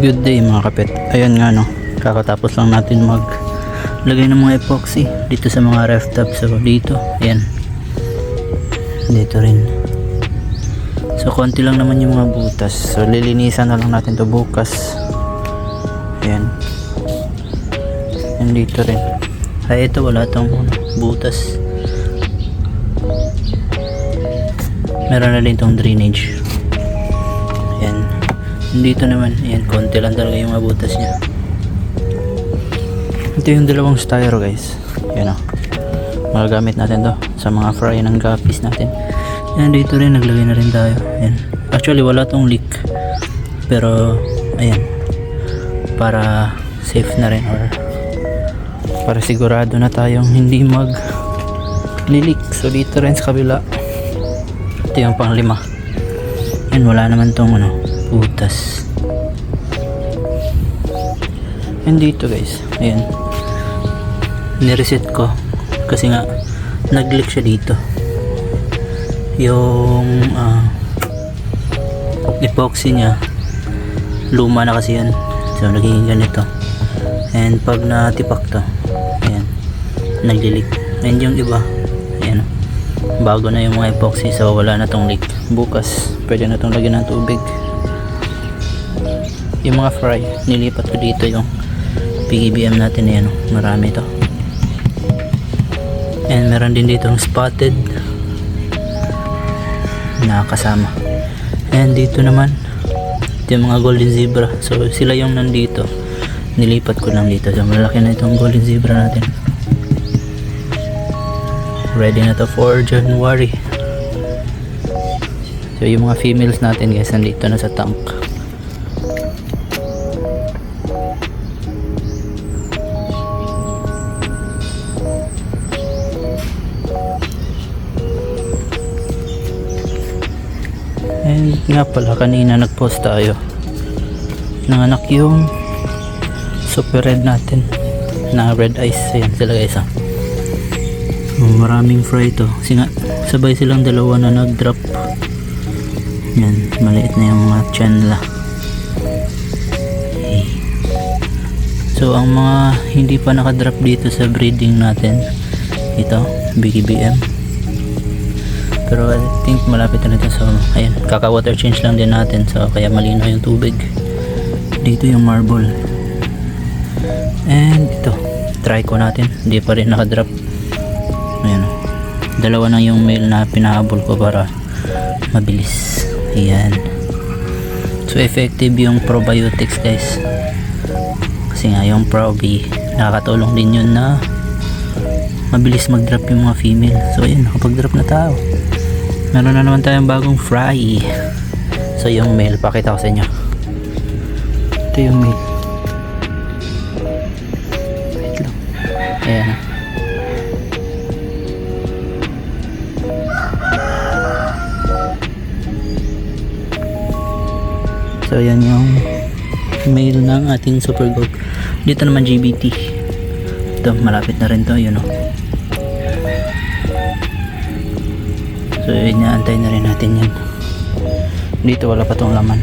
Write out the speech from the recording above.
Good day mga kapit. Ayan nga no, kakatapos lang natin maglagay ng mga epoxy dito sa mga ref tabs. So dito, ayan, dito rin. So konti lang naman yung mga butas. So lilinisan na lang natin to bukas. Ayan. And dito rin. Ay ito wala tong butas. Meron na din tong drainage. Ayan. Dito naman, ayan, konti lang talaga yung mga butas niya. Ito yung dalawang styro guys. Ayan o. Magagamit natin to sa mga fry ng guppies natin. Ayan, dito rin naglagay na rin tayo. Ayan. Actually wala tong leak. Pero ayan, para safe na rin, or para sigurado na tayong hindi mag-leak. So dito rin sa kabila. Ito yung pang 5. Ayan, wala naman tong butas. And dito guys, ayan, nireset ko kasi nga nag-leak siya dito. Yung epoxy niya luma na kasi yan, so naging ganito. And pag natipak to, ayan, nag-leak. And yung iba, ayan, bago na yung mga epoxy, so wala na tong leak. Bukas pwede na tong lagyan ng tubig. Yung mga fry, nilipat ko dito yung PGBM natin, ayan, marami to. And meron din dito yung spotted na kasama. And dito naman, ito yung mga golden zebra. So sila yung nandito, nilipat ko lang dito. So malaki na itong golden zebra natin. Ready na to for January. So yung mga females natin guys, nandito na sa tank. And nga pala, kanina nag-post tayo, nanganak yung super red natin na red eyes. Ayan sila guys, maraming fry to kasi nga sabay silang dalawa na nag-drop. Yan, maliit na yung mga tiyan nila. Okay. So ang mga hindi pa nakadrop dito sa breeding natin, ito BKBM, pero I think malapit na ito. So ayan, kaka water change lang din natin, so kaya malinaw yung tubig. Dito yung marble. And ito, try ko natin, hindi pa rin nakadrop. Ayan, dalawa na yung male na pinahabol ko para mabilis. Ayan, so effective yung probiotics guys, kasi nga yung probi nakakatulong din yun na mabilis mag drop yung mga female. So ayan, nakapag drop na tao. Meron na naman tayong bagong fry. So yung male, pakita ko sa inyo. Ito yung male. Wait lang. Ayan. So yan yung male ng ating super goat. Dito naman GBT. Ito, malapit na rin to, yun o. So inaantay na rin natin yan. Dito wala pa tong laman.